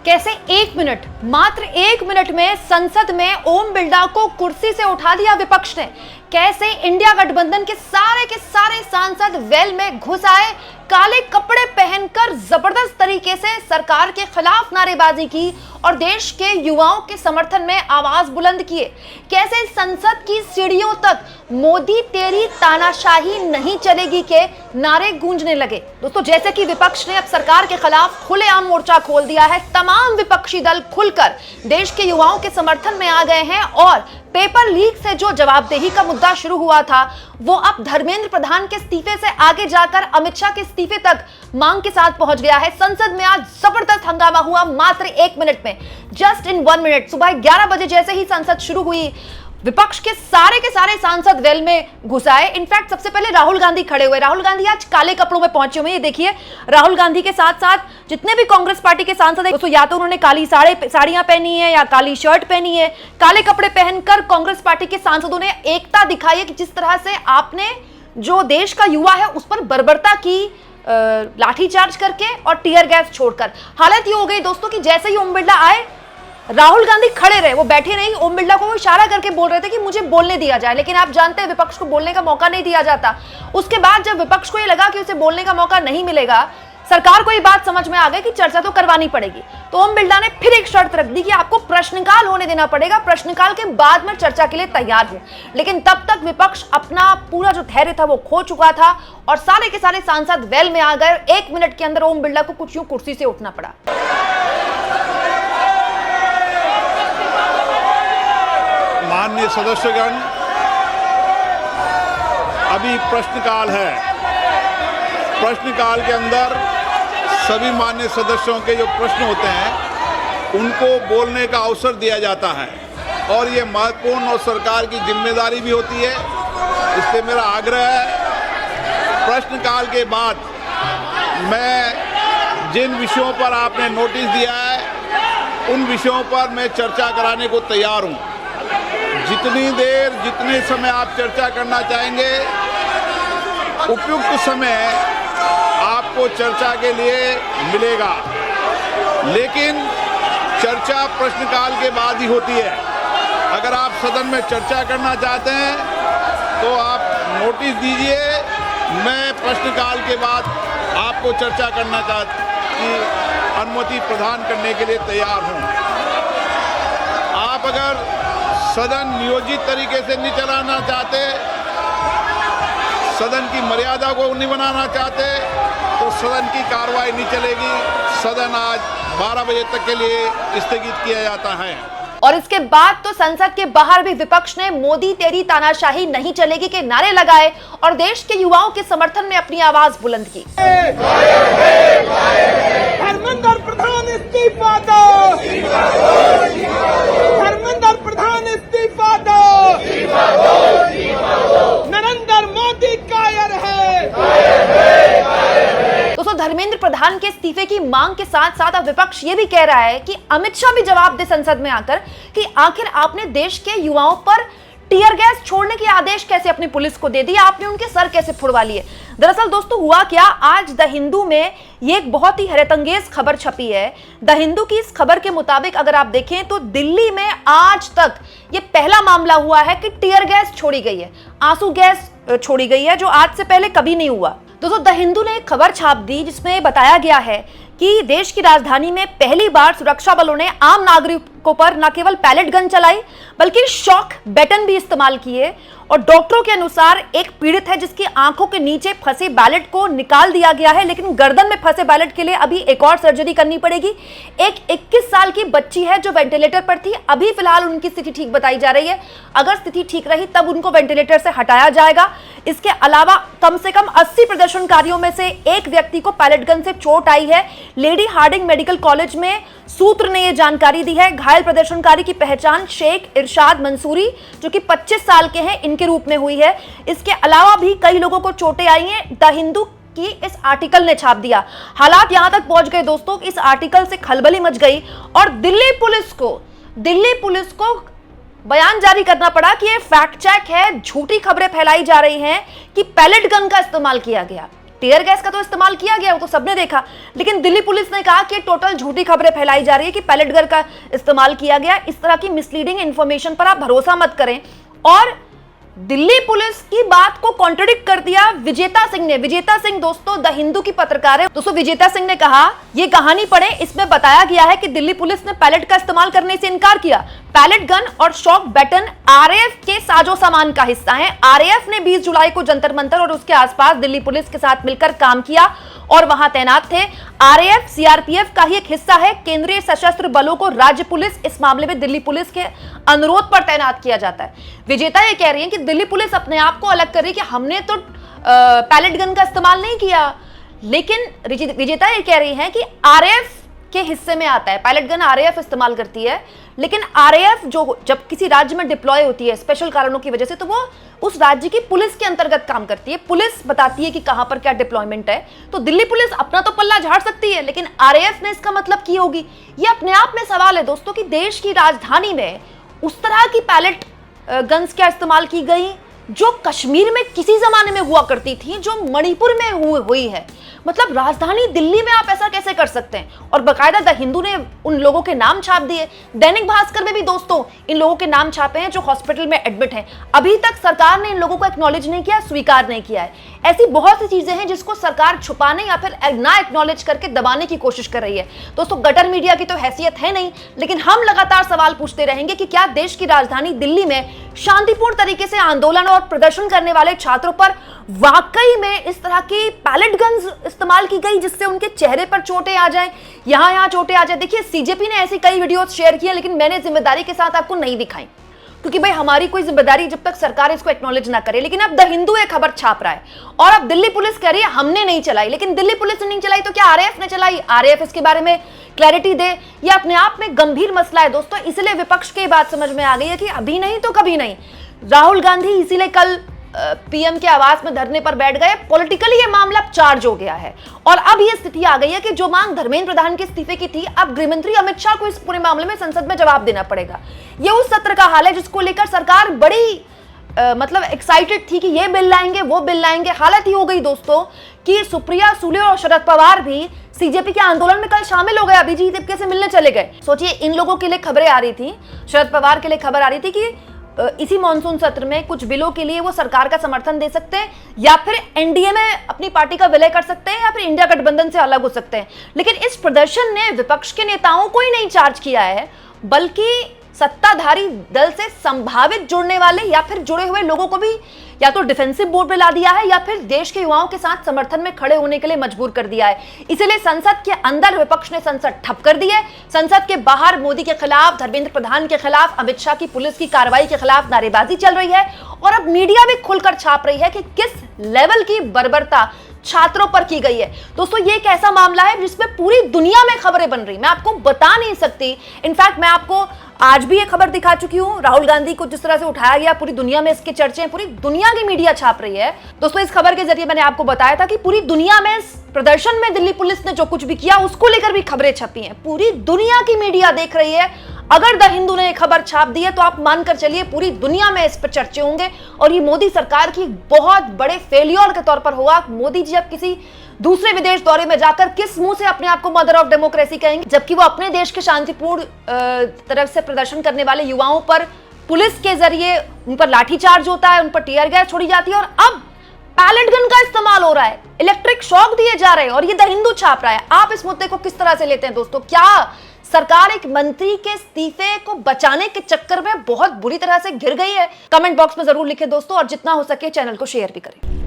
कैसे मात्र एक मिनट में संसद में ओम बिरला को कुर्सी से उठा दिया विपक्ष ने। कैसे इंडिया गठबंधन के सारे सांसद वेल में घुस आए, काले कपड़े पहनकर जबरदस्त तरीके से सरकार के खिलाफ नारेबाजी की और देश के युवाओं के समर्थन में आवाज बुलंद किए। कैसे संसद की सीढ़ियों तक मोदी तेरी तानाशाही नहीं चलेगी के नारे गूंजने लगे। दोस्तों, जैसे कि विपक्ष ने अब सरकार के खिलाफ खुलेआम मोर्चा खोल दिया है, तमाम विपक्षी दल खुलकर देश के युवाओं के समर्थन में आ गए हैं और पेपर लीक से जो जवाबदेही का मुद्दा शुरू हुआ था वो अब धर्मेंद्र प्रधान के इस्तीफे से आगे जाकर अमित शाह के इस्तीफे तक मांग के साथ पहुंच गया है। संसद में आज जबरदस्त हंगामा हुआ मात्र एक मिनट में, जस्ट इन 1 मिनट। सुबह 11 बजे जैसे ही संसद शुरू हुई, विपक्ष के सारे सांसद वेल में घुस आए। इनफैक्ट सबसे पहले राहुल गांधी खड़े हुए। राहुल गांधी आज काले कपड़ों में पहुंचे हुए। ये देखिए, राहुल गांधी के साथ साथ जितने भी कांग्रेस पार्टी के सांसद हैं, तो या तो उन्होंने काली साड़ियां पहनी है या काली शर्ट पहनी है। काले कपड़े पहनकर कांग्रेस पार्टी के सांसदों ने एकता दिखाई है कि जिस तरह से आपने जो देश का युवा है उस पर बर्बरता की, लाठीचार्ज करके और टीयर गैस छोड़कर। हालत ये हो गई दोस्तों कि जैसे ही ओम बिरला आए, राहुल गांधी खड़े रहे, वो बैठे नहीं। ओम बिरला को वो इशारा करके बोल रहे थे कि मुझे बोलने दिया जाए, लेकिन आप जानते हैं विपक्ष को बोलने का मौका नहीं दिया जाता। उसके बाद जब विपक्ष को ये लगा कि उसे बोलने का मौका नहीं मिलेगा, सरकार को ये बात समझ में आ गई कि चर्चा तो करवानी पड़ेगी, तो ओम बिरला ने फिर एक शर्त रख दी कि आपको प्रश्नकाल होने देना पड़ेगा, प्रश्नकाल के बाद में चर्चा के लिए तैयार हूं। लेकिन तब तक विपक्ष अपना पूरा जो धैर्य था वो खो चुका था और सारे के सारे सांसद वेल में आ गए। 1 मिनट के अंदर ओम बिरला को कुछ यूं कुर्सी से उठना पड़ा। माननीय सदस्यगण, अभी प्रश्नकाल है। प्रश्नकाल के अंदर सभी माननीय सदस्यों के जो प्रश्न होते हैं उनको बोलने का अवसर दिया जाता है और ये महत्वपूर्ण और सरकार की जिम्मेदारी भी होती है। इसलिए मेरा आग्रह है, प्रश्नकाल के बाद मैं जिन विषयों पर आपने नोटिस दिया है उन विषयों पर मैं चर्चा कराने को तैयार हूँ। जितनी देर, जितने समय आप चर्चा करना चाहेंगे, उपयुक्त समय आपको चर्चा के लिए मिलेगा। लेकिन चर्चा प्रश्नकाल के बाद ही होती है। अगर आप सदन में चर्चा करना चाहते हैं तो आप नोटिस दीजिए, मैं प्रश्नकाल के बाद आपको चर्चा करना की अनुमति प्रदान करने के लिए तैयार हूँ। आप अगर सदन नियोजित तरीके से नहीं चलाना चाहते, सदन की मर्यादा को नहीं बनाना चाहते, तो सदन की कार्रवाई नहीं चलेगी। सदन आज 12 बजे तक के लिए स्थगित किया जाता है। और इसके बाद तो संसद के बाहर भी विपक्ष ने मोदी तेरी तानाशाही नहीं चलेगी के नारे लगाए और देश के युवाओं के समर्थन में अपनी आवाज बुलंद की। धर्मेंद्र प्रधान इस्तीफा दो, धर्मेंद्र प्रधान इस्तीफा दो, नरेंद्र मोदी कायर है। दोस्तों, धर्मेंद्र प्रधान के इस्तीफे की मांग के साथ साथ अब विपक्ष ये भी कह रहा है कि अमित शाह भी जवाब दे संसद में आकर कि आखिर आपने देश के युवाओं पर टीयर गैस छोड़ने के आदेश कैसे अपनी पुलिस को दे दिए, आपने उनके सर कैसे फुड़वा लिए। दरअसल दोस्तों हुआ क्या, आज द हिंदू में ये एक बहुत ही हैरतअंगेज खबर छपी है। द हिंदू की इस खबर के मुताबिक अगर आप देखें तो दिल्ली में आज तक ये पहला मामला हुआ है कि टीयर गैस छोड़ी गई है, आंसू गैस छोड़ी गई है, जो आज से पहले कभी नहीं हुआ। दोस्तों, द हिंदू ने एक खबर छाप दी जिसमें बताया गया है कि देश की राजधानी में पहली बार सुरक्षा बलों ने आम नागरिकों पर न केवल पैलेट गन चलाई बल्कि शॉक बैटन भी इस्तेमाल किए। और डॉक्टरों के अनुसार एक पीड़ित है जिसकी आंखों के नीचे फंसे बैलेट को निकाल दिया गया है, लेकिन गर्दन में फंसे बैलेट के लिए अभी एक और सर्जरी करनी पड़ेगी। एक 21 साल की बच्ची है जो वेंटिलेटर पर थी, अभी फिलहाल उनकी स्थिति ठीक बताई जा रही है। अगर स्थिति ठीक रही तब उनको वेंटिलेटर से हटाया जाएगा। इसके अलावा कम से कम 80 प्रदर्शनकारियों में से एक व्यक्ति को पैलेट गन से चोट आई है। लेडी हार्डिंग मेडिकल कॉलेज में सूत्र ने यह जानकारी दी है। घायल प्रदर्शनकारी की पहचान शेख इरशाद मंसूरी, जो कि 25 साल के हैं, इनके रूप में हुई है। इसके अलावा भी कई लोगों को चोटें आई हैं। द हिंदू की इस आर्टिकल ने छाप दिया। हालात यहां तक पहुंच गए दोस्तों, इस आर्टिकल से खलबली मच गई और दिल्ली पुलिस को बयान जारी करना पड़ा कि यह फैक्ट चेक है, झूठी खबरें फैलाई जा रही हैं कि पैलेट गन का इस्तेमाल किया गया। टीयर गैस का तो इस्तेमाल किया गया, वो तो सबने देखा। लेकिन दिल्ली पुलिस ने कहा कि टोटल झूठी खबरें फैलाई जा रही है कि पैलेट गन का इस्तेमाल किया गया। इस तरह की मिसलीडिंग इंफॉर्मेशन पर आप भरोसा मत करें। और दिल्ली पुलिस की बात को कॉन्ट्रडिक्ट कर दिया विजेता सिंह ने। विजेता सिंह दोस्तों द हिंदू की पत्रकार है। दोस्तों विजेता सिंह ने कहा, ये कहानी पढ़े, इसमें बताया गया है कि दिल्ली पुलिस ने पैलेट का इस्तेमाल करने से इनकार किया। पैलेट गन और शॉक बैटन आरएएफ के साजो सामान का हिस्सा है। आरएएफ ने 20 जुलाई को जंतर मंतर और उसके आसपास दिल्ली पुलिस के साथ मिलकर काम किया और वहां तैनात थे। आरएएफ सीआरपीएफ का ही एक हिस्सा है। केंद्रीय सशस्त्र बलों को राज्य पुलिस इस मामले में दिल्ली पुलिस के अनुरोध पर तैनात किया जाता है। विजेता ये कह रही है कि दिल्ली पुलिस अपने आप को अलग कर रही है कि हमने तो पैलेट गन का इस्तेमाल नहीं किया, लेकिन विजेता ये कह रही है कि आरएएफ के हिस्से में आता है। पैलेट गन आरएएफ इस्तेमाल करती है, लेकिन आरएएफ जो जब किसी राज्य में डिप्लॉय होती है स्पेशल कारणों की वजह से, तो वो उस राज्य की पुलिस के अंतर्गत काम करती है। पुलिस बताती है कि कहां पर क्या डिप्लॉयमेंट है। तो दिल्ली पुलिस अपना तो पल्ला झाड़ सकती है, लेकिन आरएएफ ने इसका मतलब की होगी। ये अपने आप में सवाल है दोस्तों कि देश की राजधानी में उस तरह की पैलेट गन्स क्या इस्तेमाल की गई जो कश्मीर में किसी जमाने में हुआ करती थी, जो मणिपुर में हुई है। मतलब राजधानी दिल्ली में आप ऐसा कैसे कर सकते हैं? और बकायदा द हिंदू ने उन लोगों के नाम छाप दिए। दैनिक भास्कर में भी दोस्तों इन लोगों के नाम छापे हैं जो हॉस्पिटल में एडमिट हैं। अभी तक सरकार ने इन लोगों को एक्नॉलेज नहीं किया, स्वीकार नहीं किया है। ऐसी बहुत सी चीजें हैं जिसको सरकार छुपाने या फिर ना एक्नॉलेज करके दबाने की कोशिश कर रही है। दोस्तों गटर मीडिया की तो हैसियत है नहीं, लेकिन हम लगातार सवाल पूछते रहेंगे कि क्या देश की राजधानी दिल्ली में शांतिपूर्ण तरीके से आंदोलन और प्रदर्शन करने वाले छात्रों पर वाकई में इस तरह की पैलेट गन्स इस्तेमाल की गई जिससे उनके चेहरे पर चोटें आ जाएं, यहां चोटें आ जाए। देखिए सीजेपी ने ऐसी कई वीडियोस शेयर किए, लेकिन मैंने जिम्मेदारी के साथ आपको नहीं दिखाई, क्योंकि भाई हमारी कोई जिम्मेदारी जब तक सरकार इसको एक्नॉलेज ना करे। लेकिन अब द हिंदू एक खबर छाप रहा है और अब दिल्ली पुलिस कह रही है हमने नहीं चलाई। लेकिन दिल्ली पुलिस ने नहीं चलाई तो क्या आरएएफ ने चलाई? आरएएफ इसके बारे में क्लैरिटी दे। ये अपने आप में गंभीर मसला है दोस्तों। इसलिए विपक्ष की बात समझ में आ गई है कि अभी नहीं तो कभी नहीं। राहुल गांधी इसीलिए कल पीएम के आवास में धरने पर बैठ गए। पॉलिटिकली ये मामला चार्ज हो गया है और अब ये स्थिति आ गई है कि जो मांग धर्मेंद्र प्रधान के इस्तीफे की थी, अब गृहमंत्री अमित शाह को इस पूरे मामले में संसद में जवाब देना पड़ेगा। ये उस सत्र का हाल है जिसको लेकर सरकार बड़ी मतलब एक्साइटेड थी कि ये बिल लाएंगे, वो बिल लाएंगे। हालत ही हो गई दोस्तों कि सुप्रिया सुले और शरद पवार भी सीजेपी के आंदोलन में कल शामिल हो गए। अभिजीत दीपके से मिलने चले गए। सोचिए इन लोगों के लिए खबरें आ रही थी, शरद पवार के लिए खबर आ रही थी कि इसी मॉनसून सत्र में कुछ बिलों के लिए वो सरकार का समर्थन दे सकते हैं या फिर एनडीए में अपनी पार्टी का विलय कर सकते हैं या फिर इंडिया गठबंधन से अलग हो सकते हैं। लेकिन इस प्रदर्शन ने विपक्ष के नेताओं को ही नहीं चार्ज किया है, बल्कि सत्ताधारी दल से संभावित जुड़ने वाले या फिर जुड़े हुए लोगों को भी या तो डिफेंसिव मोड पे ला दिया है या फिर देश के युवाओं के साथ समर्थन में खड़े होने के लिए मजबूर कर दिया है। इसलिए संसद के अंदर विपक्ष ने संसद ठप कर दी है। संसद के बाहर मोदी के खिलाफ, धर्मेंद्र प्रधान के खिलाफ, अमित शाह की पुलिस की कार्रवाई के खिलाफ नारेबाजी चल रही है और अब मीडिया भी खुलकर छाप रही है कि किस लेवल की बर्बरता छात्रों पर की गई है। दोस्तों ये एक ऐसा मामला है जिसमें पूरी दुनिया में खबरें बन रही, मैं आपको बता नहीं सकती। इनफैक्ट मैं आपको आज भी ये खबर दिखा चुकी हूं, राहुल गांधी को जिस तरह से उठाया गया, पूरी दुनिया में इसके चर्चे हैं, पूरी दुनिया की मीडिया छाप रही है। दोस्तों इस खबर के जरिए मैंने आपको बताया था कि पूरी दुनिया में इस प्रदर्शन में दिल्ली पुलिस ने जो कुछ भी किया उसको लेकर भी खबरें छपी हैं। पूरी दुनिया की मीडिया देख रही है। अगर द हिंदू ने खबर छाप दी है तो आप मानकर चलिए पूरी दुनिया में इस पर चर्चे होंगे और ये मोदी सरकार की बहुत बड़े फेलियर के तौर पर होगा। मोदी जी अब किसी दूसरे विदेश दौरे में जाकर किस मुंह से अपने आप को मदर ऑफ डेमोक्रेसी कहेंगे, जबकि वो अपने देश के शांतिपूर्ण तरफ से प्रदर्शन करने वाले युवाओं पर पुलिस के जरिए उन पर लाठीचार्ज होता है, उन पर टीयर गैस छोड़ी जाती है और अब पैलेट गन का इस्तेमाल हो रहा है, इलेक्ट्रिक शॉक दिए जा रहे हैं और ये द हिंदू छाप रहा है। आप इस मुद्दे को किस तरह से लेते हैं दोस्तों? क्या सरकार एक मंत्री के इस्तीफे को बचाने के चक्कर में बहुत बुरी तरह से घिर गई है? कमेंट बॉक्स में जरूर लिखें दोस्तों और जितना हो सके चैनल को शेयर भी करें।